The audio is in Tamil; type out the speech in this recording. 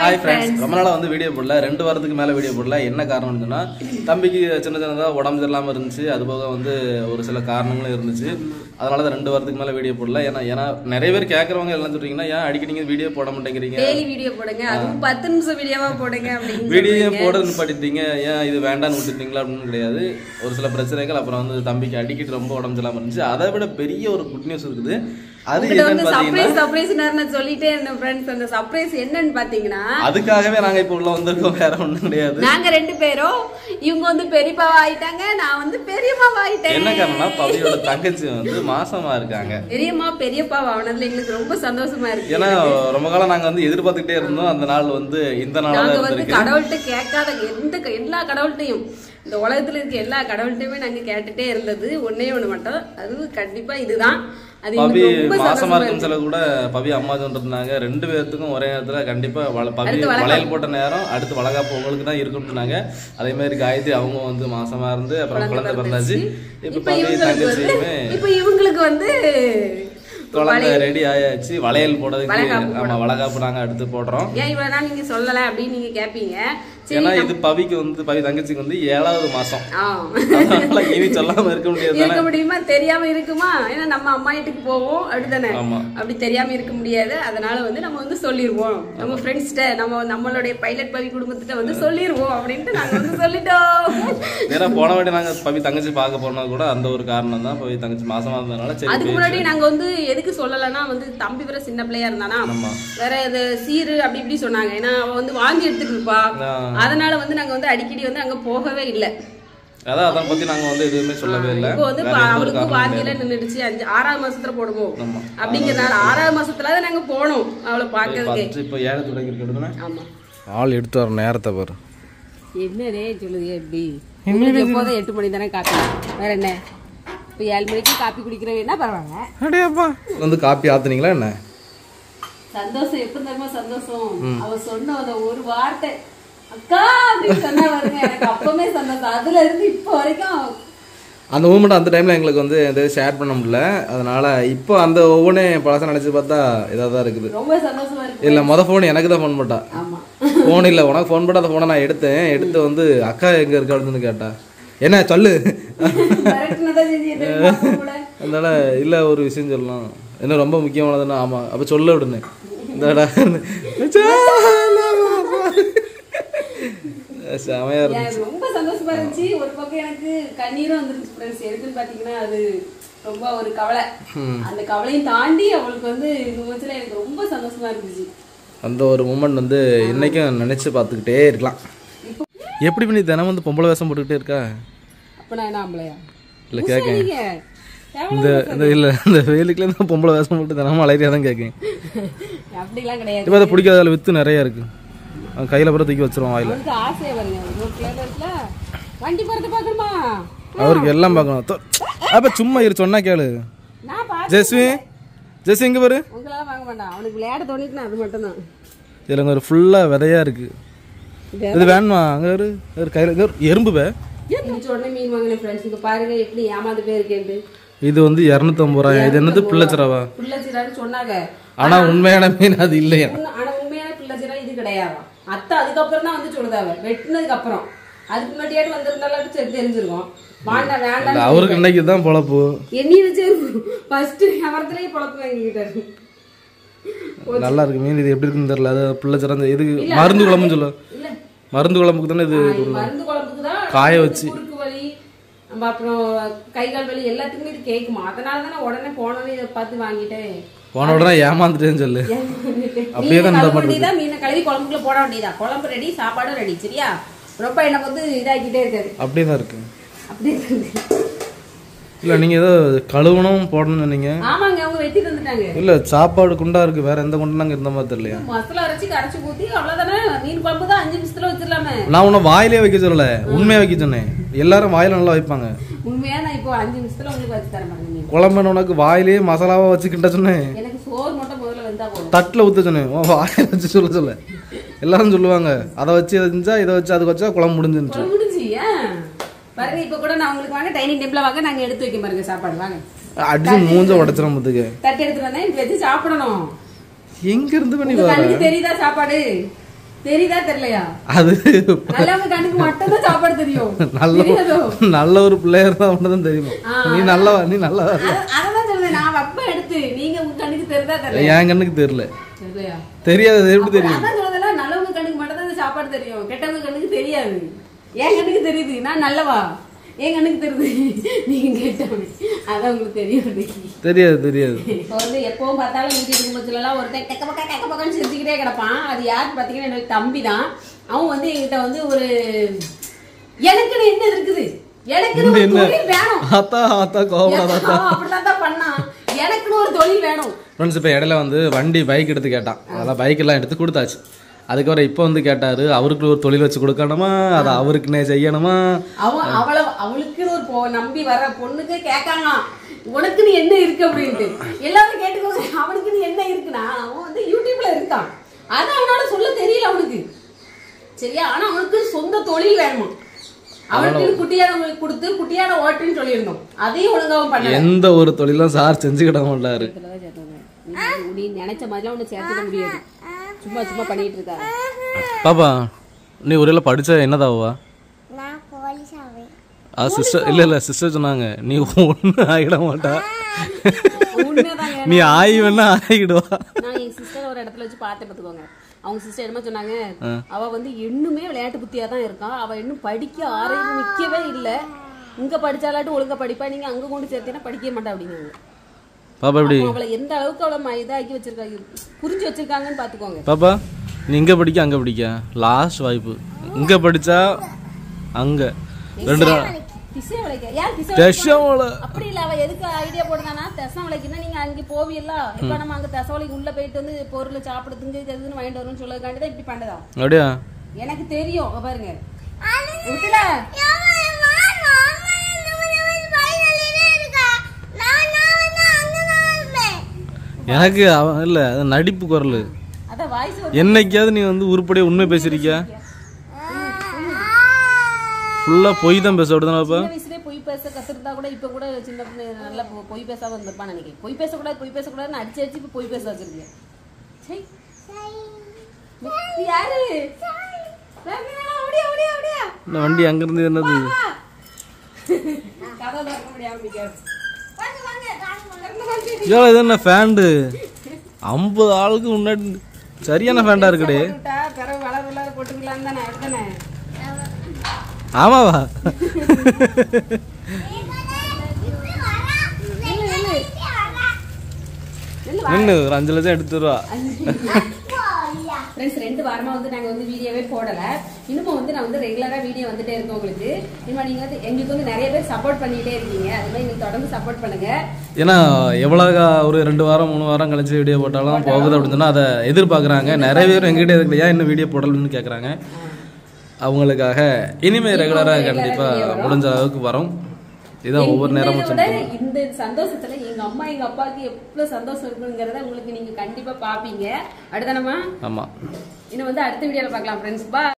Hi friends, ரொம்ப நாளா வந்து வீடியோ போடல 2 வாரத்துக்கு மேல வீடியோ போடல. என்ன காரணம்னு சொன்னா தம்பிக்கு சின்னதா உடம்பு சரியில்லாம இருந்துச்சு. அதுபோக வந்து ஒரு சில காரணங்களும் இருந்துச்சு. அதனால தான் 2 வாரத்துக்கு மேல வீடியோ போடல. ஏன்னா நிறைய பேர் கேக்குறவங்க எல்லாம் சொல்றீங்கன்னா ஏன் அடிக்கடி நீங்க வீடியோ போட மாட்டேங்கிறீங்க? டெய்லி வீடியோ போடுங்க. அதுவும் 10 நிமிஷம் வீடியோவா போடுங்க அப்படிங்க. வீடியோ போடுன்னு படிட்டீங்க. ஏன் இது வேண்டாம்னு விட்டுட்டீங்களா அப்படின்னு கிடையாது. ஒரு சில பிரச்சனைகள் அப்புறம் வந்து தம்பிக்கு அடிக்கடி ரொம்ப உடம்பு சரியில்லாம இருந்துச்சு. அதை விட பெரிய ஒரு குட் நியூஸ் இருக்குது. அது என்னன்னு பாத்தீங்கன்னா சர்ப்ரைஸ் நான் சொல்லிட்டே இருந்தேன் फ्रेंड्स. அந்த சர்ப்ரைஸ் என்னன்னு பாத்தீங்கன்னா அதுக்காகவே நாங்க இப்ப உள்ள வந்திருக்கோம். வேற ஒண்ணும் கிடையாது. நாங்க 2 பேரும் இவங்க வந்து பெரியப்பாவா ஆயிட்டாங்க, நான் வந்து பெரியம்மாவா ஆயிட்டேன். என்ன காரணம்னா பவியோட தங்கச்சி வந்து மாசமா இருக்காங்க. பெரியப்பாவா ஆனதுல எங்களுக்கு ரொம்ப சந்தோஷமா இருக்கு. ஏன்னா ரொம்ப காலம் நாங்க வந்து எதிர்பார்த்துட்டே இருந்தோம். அந்த நாள் வந்து இந்த நாள் நாங்க வந்து கடவுள்கிட்ட கேட்காத எல்லா கடவுள்கிட்டையும் இந்த உலகத்துல இருக்க எல்லா கடவுள்கிட்டயுமே நாங்க கேட்டுட்டே இருந்தது ஒன்னே ஒண்ணு மட்டும். அது கண்டிப்பா இதுதான். பவி மாசமா இருக்கும் சில கூட பவி அம்மா சொன்னாங்க 2 பேர்த்துக்கும் ஒரே நேரத்துல கண்டிப்பா பவி வளையல் போட்ட நேரம் அடுத்து வளகாப்பு உங்களுக்கு தான் இருக்கும்னு சொன்னாங்க. அதே மாதிரி காயத்ரி அவங்க வந்து மாசமா இருந்து அப்புறம் குழந்தை பிறந்தாச்சு. இப்ப பவி தங்கச்சியுமே இப்ப இவங்களுக்கு வந்து குழந்தை ரெடி ஆயாச்சு. வளையல் போடுறதுக்கு ஆமா வளகாப்பு நாங்க அடுத்து போடுறோம். ஏன் இவ்வளவு நாள் நீங்க சொல்லல அப்படின்னு நீங்க கேப்பீங்க. ஏன்னா இது பவிக்கு வந்து பவி தங்கச்சிக்கு வந்து 7வது மாசம். இனி சொல்லாம இருக்க முடியுமா? தெரியாம இருக்குமா? ஏன்னா நம்ம அம்மா வீட்டுக்கு போவோம் அப்படித்தானே. அப்படி தெரியாம இருக்க முடியாது. அதனால வந்து நம்ம வந்து சொல்லிடுவோம் நம்ம ஃப்ரெண்ட்ஸ்ட, நம்மளுடைய பைலட் பவி குடும்பத்திட்ட வந்து சொல்லிடுவோம் அப்படின்ட்டு நாங்க வந்து சொல்லிட்டோம். ஏன்னா போன வாட்டி நாங்க பவி தங்கச்சி பார்க்க போனா கூட அந்த ஒரு காரணம் தான். பவி தங்கச்சி மாசமா இருந்ததுனால சரி. அதுக்கு முன்னாடி நாங்க வந்து எதுக்கு சொல்லலைன்னா வந்து தம்பி வேற சின்ன பிள்ளையா இருந்தானா வேற இது சீரு அப்படி இப்படி சொன்னாங்க. ஏன்னா அவ வந்து வாங்கி எடுத்துட்டு இருப்பா. அதனால வந்து நாங்க வந்து அடிக்கடி வந்து அங்க போகவே இல்லை. அத பத்தி நாங்க வந்து எதுவுமே சொல்லவே இல்லை. இப்போ வந்து அவளுக்கு வாந்தியில நின்னுடுச்சு. 6வது மாசத்துல போடுவோம் அப்படிங்கறதுனால 6வது மாசத்துல தான் நாங்க போனோம் அவளை பாக்கிறதுக்கு. இப்போ 7 தொடங்கி இருக்குதுனா ஆமா ஆள் எடுத்து வர நேரத்தை பாரு. என்னடே சொல்லுங்க எப்படி எப்போதும் 8 மணி தானே காப்பி. வேற என்ன இப்போ 7 மணிக்கு காப்பி குடிக்கிறவங்க என்ன பரவாங்க. அடேப்பா வந்து காப்பி ஆத்துனீங்களா என்ன? சந்தோஷம் எப்ப தெரியுமா சந்தோஷம். அவ சொன்ன அந்த ஒரு வார்த்தை அக்கா அப்படின்னு சொன்னா வருங்க எனக்கு அப்பவே சந்தோஷம். அதுல இருந்து இப்போ வரைக்கும் அந்த மூமெண்ட் அந்த டைம்ல எங்களுக்கு வந்து எதாவது ஷேர் பண்ண முடியல. அதனால இப்போ அந்த ஒவ்வொன்றே பழசம் நினைச்சு பார்த்தா இதாக தான் இருக்குது. ரொம்ப சந்தோஷமா இருக்கு. இல்லை ஃபோன் எனக்கு தான் ஃபோன் போட்டா. ஃபோன் இல்லை உனக்கு ஃபோன் போட்டு அந்த ஃபோனை நான் எடுத்து வந்து அக்கா எங்க இருக்கா அப்படின்னு கேட்டா. என்ன சொல்லு. அதனால இல்ல ஒரு விஷயம் சொல்லலாம். என்ன ரொம்ப முக்கியமானதுன்னா ஆமா அப்ப சொல்ல விடுன்னு இந்தடா செமையா இருந்துச்சு. ரொம்ப சந்தோஷமா இருந்துச்சு. ஒரு பக்கம் எனக்கு கண்ணீரும் வந்துருச்சு ஃப்ரெண்ட்ஸ். எதுக்குன்னு பாத்தீங்கன்னா அது ரொம்ப ஒரு கவலை. அந்த கவலையும் தாண்டி அவளுக்கு வந்து இந்த முகத்துல எனக்கு ரொம்ப சந்தோஷமா இருந்துச்சு. அந்த ஒரு மூமெண்ட் வந்து இன்னைக்கும் நினைச்சு பார்த்துக்கிட்டே இருக்கலாம். எப்படி பண்ணி தினம் வந்து பொம்பளை வேஷம் போட்டுக்கிட்டே இருக்கா? அப்ப நான் என்ன ஆம்பளையா இல்ல கேட்கேன். இந்த இல்ல இந்த வெயிலுக்குல இருந்து பொம்பளை வேஷம் போட்டு தினமும் அலையிறியா தான் கேட்கேன். அப்படிலாம் கிடையாது. இப்போ அதை பிடிக்காத வித்து நிறைய இருக்கு. கையில பிற தூக்கி வச்சிருவோம் வாயில. அவருக்கு எல்லாம் பார்க்கணும். அப்ப சும்மா இரு சொன்னா கேளு. ஜெஸ்வி இங்க பாரு. இதுல ஒரு ஃபுல்லா விதையா இருக்கு. இது வேணுமா? அங்க ஒரு கையில எறும்பு இது வந்து 250 ரூபாய். இது என்னது பிள்ளைச்சிராவா? சொன்னாங்க. ஆனா உண்மையான மீன் அது இல்லையா? உண்மையான பிள்ளைச்சிரா இது கிடையாது. அத்தை அதுக்கப்புறம் தான் வந்து சொல்லுதாவ வெட்டினதுக்கு அப்புறம். அதுக்கு முன்னாடியாட்டு வந்திருந்தாலும் சரி தெரிஞ்சிருக்கும். வேண்டாம் வேண்டாம் அவருக்கு இன்னைக்கு தான் பொழப்பு. என்னைய வச்சு ஃபர்ஸ்ட் அவரத்திலேயே பொழப்பு வாங்கிக்கிட்டாரு. நல்லா இருக்கு மீன். இது எப்படி இருக்குன்னு தெரியல. அது பிள்ளைச்சிரா இதுக்கு மருந்து குழம்புன்னு சொல்ல. மருந்து குழம்புக்கு தானே இது. மருந்து குழம்புக்கு தான் காய வச்சு குறுக்கு வலி நம்ம அப்புறம் கை கால் வலி எல்லாத்துக்குமே இது கேட்குமா. அதனால தானே உடனே போனோன்னு இதை பார்த்து வாங்கிட்டேன். போன உடனே ஏமாந்துட்டேன்னு சொல்லு. அப்படியே தான் மீனை கழுவி குழம்புக்குள்ள போட வேண்டியதா. குழம்பு ரெடி, சாப்பாடும் ரெடி. சரியா? ரொம்ப எனக்கு வந்து இதாகிட்டே இருக்காது. அப்படியேதான் இருக்கு. அப்படியே இல்ல நீங்க ஏதோ கழுவணும் போடணும்னு சொன்னீங்க. ஆமாங்க அவங்க வெட்டி தந்துட்டாங்க. இல்ல சாப்பாடு குண்டா இருக்கு. வேற எந்த குண்டா நாங்க இருந்த மாதிரி தெரியலையா? மசாலா கரைச்சி ஊத்தி அவ்வளவுதானே. மீன் குழம்பு தான் 5 நிமிஷத்துல வச்சிடலாமே. நான் உன்னை வாயிலே வைக்க சொல்லல, உண்மையா வைக்க சொன்னேன். எல்லாரும் வாயில நல்லா வைப்பாங்க. உண்மையா நான் இப்போ 5 நிமிஷத்துல உங்களுக்கு வச்சு தர மாட்டேன். குழம்பு உனக்கு வாயிலேயே மசாலாவா வச்சுக்கிட்ட சொன்னேன். எனக்கு சோறு மட்டும் முதல்ல வந்தா போதும். தட்டுல ஊத்த சொன்னேன். வாயில வச்சு சொல்ல எல்லாரும் சொல்லுவாங்க. அதை வச்சு செஞ்சா இதை வச்சு அதுக்கு வச்சா குழம்பு முடிஞ்சிருச்சு. பாருங்க இப்ப கூட நான் உங்களுக்கு வாங்க டைனிங் டேபிள்ல வாங்க நாங்க எடுத்து வைக்க பாருங்க சாப்பாடு வாங்க. அடிச்சு மூஞ்ச உடைச்சறோம் முத்துக்கு. தட்டு எடுத்து வந்தேன் வச்சு சாப்பிடணும். எங்க இருந்து பண்ணி வர? உங்களுக்கு தெரியுதா சாப்பாடு? தெரியுதா தெரியலையா? அது நல்லவங்க கண்ணுக்கு மட்டும் தான் சாப்பாடு தெரியும். நல்ல ஒரு பிள்ளையர் தான் மட்டும் தெரியுமா? நீ நல்லவா? நீ நல்லவா? அதான் சொல்றேன், நான் வப்ப எடுத்து நீங்க உங்க கண்ணுக்கு தெரியுதா தெரியல? என் கண்ணுக்கு தெரியல. தெரியலையா? தெரியாது. எப்படி தெரியும்? அதான் சொல்றதுல நல்லவங்க கண்ணுக்கு மட்டும் தான் சாப்பாடு தெரியும், கெட்டவங்க கண்ணுக்கு தெரியாது. என் கண்ணுக்கு தெரியுது, நான் நல்லவா. என் கண்ணுக்கு தெரியுது, நீங்க கேட்டவங்க. அதான் உங்களுக்கு தெரியாது. தெரியாது. இப்போ வந்து எப்பவும் பார்த்தாலும் வீட்டு குடும்பத்துல எல்லாம் ஒருத்தன் கெக்க பக்கம் சிரிச்சுக்கிட்டே கிடப்பான். அது யாருன்னு பாத்தீங்கன்னா என்னோட தம்பி தான். அவன் வந்து என்கிட்ட வந்து ஒரு எனக்குன்னு என்ன இருக்குது, எனக்குன்னு ஒரு தொழில் வேணும். அப்படிதான் தான் பண்ணான். எனக்குன்னு ஒரு தொழில் வேணும். ஃப்ரெண்ட்ஸ், இப்போ இடையில வந்து வண்டி பைக் எடுத்து கேட்டான். அதெல்லாம் பைக் எல்லாம் எடுத்து கொடுத்தாச்சு. அதுக்கப்புறம் இப்போ வந்து கேட்டாரு, அவருக்கு ஒரு தொழில் வச்சு கொடுக்கணுமா, அதை அவருக்குன்னே செய்யணுமா. அவளுக்கு ஒரு நம்பி வர பொண்ணுக்கு கேட்காங்க, உனக்குன்னு என்ன இருக்கு அப்படின்ட்டு. எல்லாரும் கேட்டுக்கோங்க, அவனுக்குன்னு என்ன இருக்குன்னா அவன் வந்து யூடியூப்ல இருக்கான். அதை அவனால சொல்ல தெரியல அவனுக்கு, சரியா? ஆனா அவனுக்கு சொந்த தொழில் வேணுமா. அவனுக்கு குட்டியான கொடுத்து குட்டியான ஓட்டுன்னு சொல்லியிருந்தோம். அதையும் ஒழுங்காவும் பண்ண எந்த ஒரு தொழிலும் சார் செஞ்சுக்கிட மாட்டாரு. நினைச்ச மாதிரிலாம் ஒண்ணு சேர்த்துக்க முடியாது. சும்மா சும்மா பண்ணிட்டு இருக்காரு. பாப்பா, நீ ஒருவேளை படிச்சா என்னதாவா? சிஸ்டர் இல்ல சிஸ்டர் சொன்னாங்க, நீ ஒண்ணு ஆகிட மாட்டா, நீ ஆயிடுவா. நான் என் சிஸ்டர் ஒரு இடத்துல வச்சு பார்த்து பார்த்துக்கோங்க. அவங்க சிஸ்டர் என்ன சொன்னாங்க, அவ வந்து இன்னுமே விளையாட்டு புத்தியா தான் இருக்கான், அவ இன்னும் படிக்க ஆரம்பிக்கவே இல்லை, இங்க படிச்சாலாட்டும் ஒழுங்கா படிப்பா, நீங்க அங்க கொண்டு சேர்த்தீங்கன்னா படிக்க மாட்டா அப்படிங்கிறாங்க. பாப்பா எப்படி அவளை எந்த அளவுக்கு அவளை இதாக்கி வச்சிருக்காங்க, புரிஞ்சு வச்சிருக்காங்கன்னு பாத்துக்கோங்க. பாப்பா, நீ இங்க படிக்க அங்க படிக்க, லாஸ்ட் வாய்ப்பு. இங்க படிச்சா அங்க 2 நாள் அப்படி இல்ல. அவ எதுக்கு ஐடியா போடுறானா, தெசவளைக்குன்னா நீங்க அங்க போவீல்ல, இப்ப நம்ம அங்க தெசவளைக்கு உள்ள போயிட்டு வந்து பொருள் சாப்பிடுறதுங்க இதுன்னு வாங்கிட்டு வரும்னு சொல்லக்காண்டிதான் இப்படி பண்ணதா. அப்படியா? எனக்கு தெரியும். பாருங்க விட்டுல எனக்கு இல்ல, அது நடிப்பு குரல். என்னைக்காவது நீ வந்து உருப்படியா உண்மை பேசிருக்கியா? ஃபுல்லா பொய் தான் பேச விடுதானப்பா. பொய் பேச கத்துக்கிட்டா கூட இப்ப கூட சின்ன நல்லா பொய் பேசாம இருந்திருப்பான்னு நினைக்கிறேன். பொய் பேசக்கூடாதுன்னு அடிச்சு இப்ப பொய் பேச வச்சிருக்கேன். வண்டி அங்க இருந்து என்னது? இது என்ன ஃபேண்டு? 50 ஆளுக்கு முன்னாடி சரியான ஃபேண்டா இருக்குடே. ஆமாவா? நின்று ஒரு 5 லட்சம் எடுத்துருவா. ஃப்ரெண்ட்ஸ், 2 வாரமா வந்து நாங்க வந்து வீடியோவே போடல. இன்னும் வந்து நான் வந்து ரெகுலரா வீடியோ வந்துட்டே இருக்கோம் உங்களுக்கு. இன்னும் நீங்க வந்து எங்களுக்கு வந்து நிறைய பேர் சப்போர்ட் பண்ணிட்டே இருக்கீங்க. அதுமாதிரி நீங்க தொடர்ந்து சப்போர்ட் பண்ணுங்க. ஏன்னா எவ்வளவு ஒரு 2 வாரம் 3 வாரம் கழிச்சு வீடியோ போட்டாலும் போகுது அப்படின்னு சொன்னா அதை எதிர்பார்க்குறாங்க. நிறைய பேர் எங்கிட்ட இருக்கலையா இன்னும் வீடியோ போடலன்னு கேட்குறாங்க. அவங்களுக்காக இனிமே ரெகுலரா கண்டிப்பா முடிஞ்ச அளவுக்கு வரும். இதான் ஒவ்வொரு நேரமும் இந்த சந்தோஷத்துல எங்க அம்மா எங்க அப்பாவுக்கு எவ்வளவு சந்தோஷம் இருக்குங்கிறத உங்களுக்கு நீங்க கண்டிப்பா பாப்பீங்க. அடுத்தனமா ஆமா, இன்னும் வந்து அடுத்த வீடியோல பார்க்கலாம் ஃப்ரெண்ட்ஸ். பை.